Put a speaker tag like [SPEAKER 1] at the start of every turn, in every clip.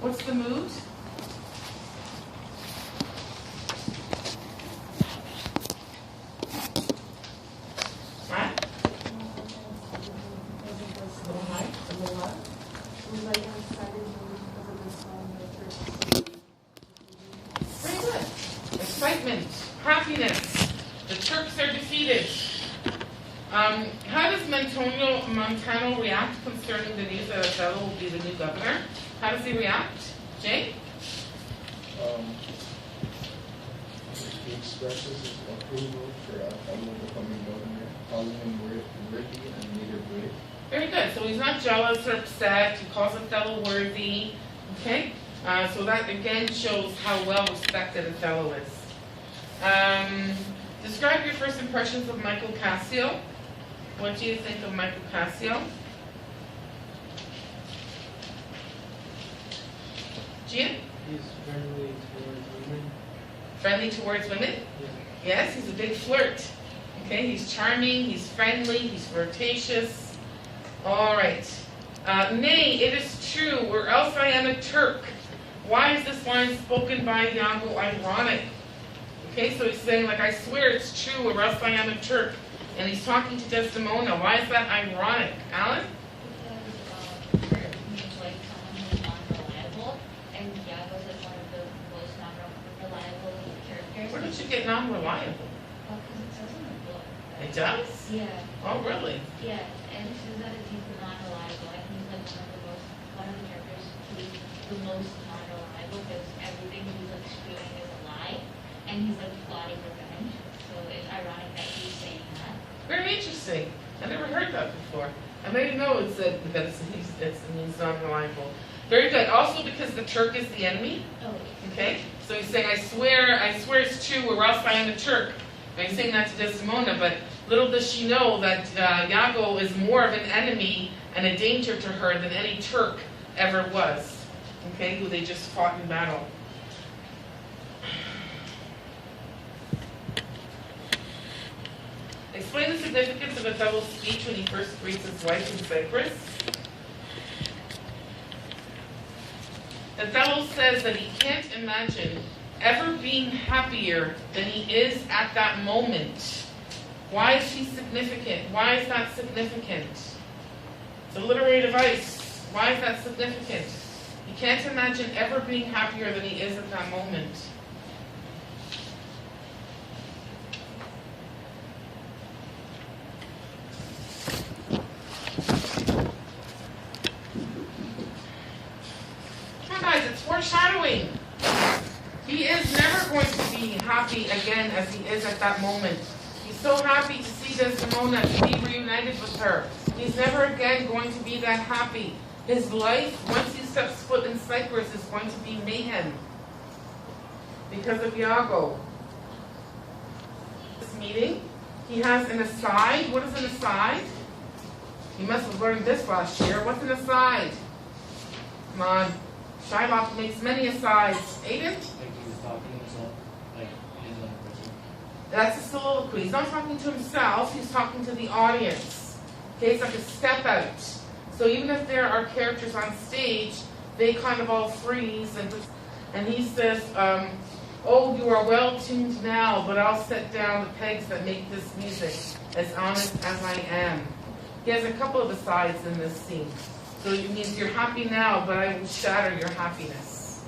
[SPEAKER 1] What's the mood? What? A little high? A little high? Very good. Excitement, happiness. The Turks are defeated. How does Montano react concerning the news that Othello will be the new governor? How does he react? Jay?
[SPEAKER 2] He expresses his approval for Othello becoming governor, calling him worthy and leader brave.
[SPEAKER 1] Very good. So he's not jealous or upset. He calls Othello worthy. Okay? So that again shows how well respected Othello is. Describe your first impressions of Michael Cassio. What do you think of Michael Cassio? Gian?
[SPEAKER 3] He's friendly towards women.
[SPEAKER 1] Friendly towards women?
[SPEAKER 3] Yeah.
[SPEAKER 1] Yes, he's a big flirt. Okay, he's charming, he's friendly, he's flirtatious. All right. Nay, it is true, or else I am a Turk. Why is this line spoken by Iago ironic? Okay, so he's saying, like, I swear it's true, or else I am a Turk. And he's talking to Desdemona. Why is that ironic? Alan?
[SPEAKER 4] Because he's like someone who's non-reliable, and Iago is one of the most non-reliable characters.
[SPEAKER 1] Where did you get non-reliable?
[SPEAKER 4] Well, because it says in the book.
[SPEAKER 1] It does?
[SPEAKER 4] Yeah.
[SPEAKER 1] Oh, really?
[SPEAKER 4] Yeah, and it says that he's non-reliable, and he's like one of the characters who's the most non-reliable because everything he's like spewing is a lie, and he's like plotting revenge. So it's ironic that he's saying that.
[SPEAKER 1] Very interesting. I never heard that before. I didn't know it said that it means non-reliable. Very good. Also because the Turk is the enemy.
[SPEAKER 4] Oh.
[SPEAKER 1] Okay? So he's saying, I swear it's true, or else I am a Turk. And he's saying that to Desdemona, but little does she know that Iago is more of an enemy and a danger to her than any Turk ever was. Okay? Who they just fought in battle. Explain the significance of Othello's speech when he first greets his wife in Cyprus. Othello says that he can't imagine ever being happier than he is at that moment. Why is he significant? Why is that significant? It's a literary device. Why is that significant? He can't imagine ever being happier than he is at that moment. Foreshadowing. He is never going to be happy again as he is at that moment. He's so happy to see Desdemona, to be reunited with her. He's never again going to be that happy. His life, once he steps foot in Cyprus, is going to be mayhem because of Iago. This meeting, he has an aside. What is an aside? You must have learned this last year. What's an aside? Come on. Shylock makes many asides. Aiden?
[SPEAKER 3] Like he's talking to himself, like in his own person.
[SPEAKER 1] That's a soliloquy. He's not talking to himself, he's talking to the audience. Okay, it's like a step out. So even if there are characters on stage, they kind of all freeze and he says, oh, you are well tuned now, but I'll set down the pegs that make this music as honest as I am. He has a couple of asides in this scene. So it means you're happy now, but I will shatter your happiness.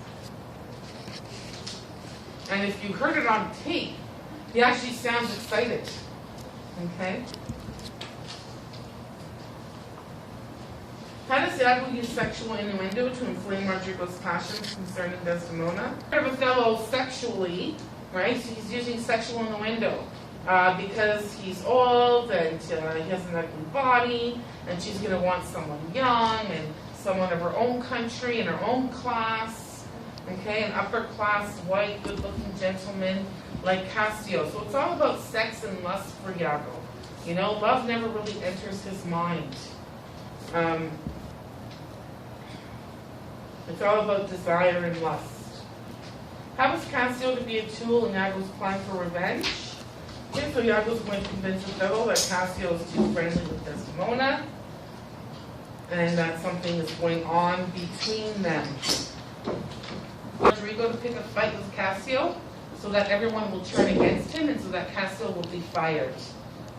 [SPEAKER 1] And if you heard it on tape, he actually sounds excited. Okay? How does Iago use sexual innuendo to inflame Rodrigo's passions concerning Desdemona? Part of Othello sexually, right? So he's using sexual innuendo because he's old and he has an ugly body, and she's going to want someone young and someone of her own country and her own class, okay, an upper class, white, good-looking gentleman like Cassio. So it's all about sex and lust for Iago. You know, love never really enters his mind. It's all about desire and lust. How was Cassio to be a tool in Iago's plan for revenge? Okay, so Iago's going to convince Othello that Cassio is too friendly with Desdemona, and that something is going on between them. Rodrigo to pick a fight with Cassio so that everyone will turn against him and so that Cassio will be fired.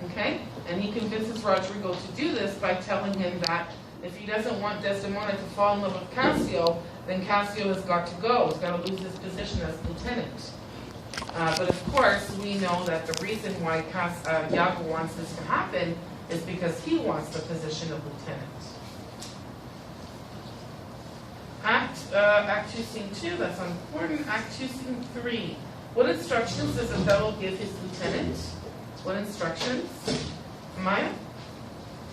[SPEAKER 1] Okay? And he convinces Rodrigo to do this by telling him that if he doesn't want Desdemona to fall in love with Cassio, then Cassio has got to go. He's got to lose his position as lieutenant. But of course, we know that the reason why Iago wants this to happen is because he wants the position of lieutenant. Act 2, Scene 2, that's important. Act 2, Scene 3. What instructions does Othello give his lieutenant? What instructions? Maya?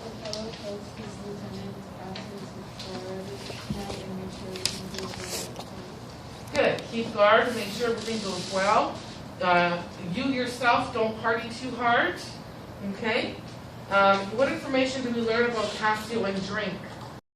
[SPEAKER 5] Othello tells his lieutenant to ask him to guard and make sure everything goes well.
[SPEAKER 1] Good. Keep guard, make sure everything goes well. You yourself don't party too hard. Okay? What information do we learn about Cassio and drink?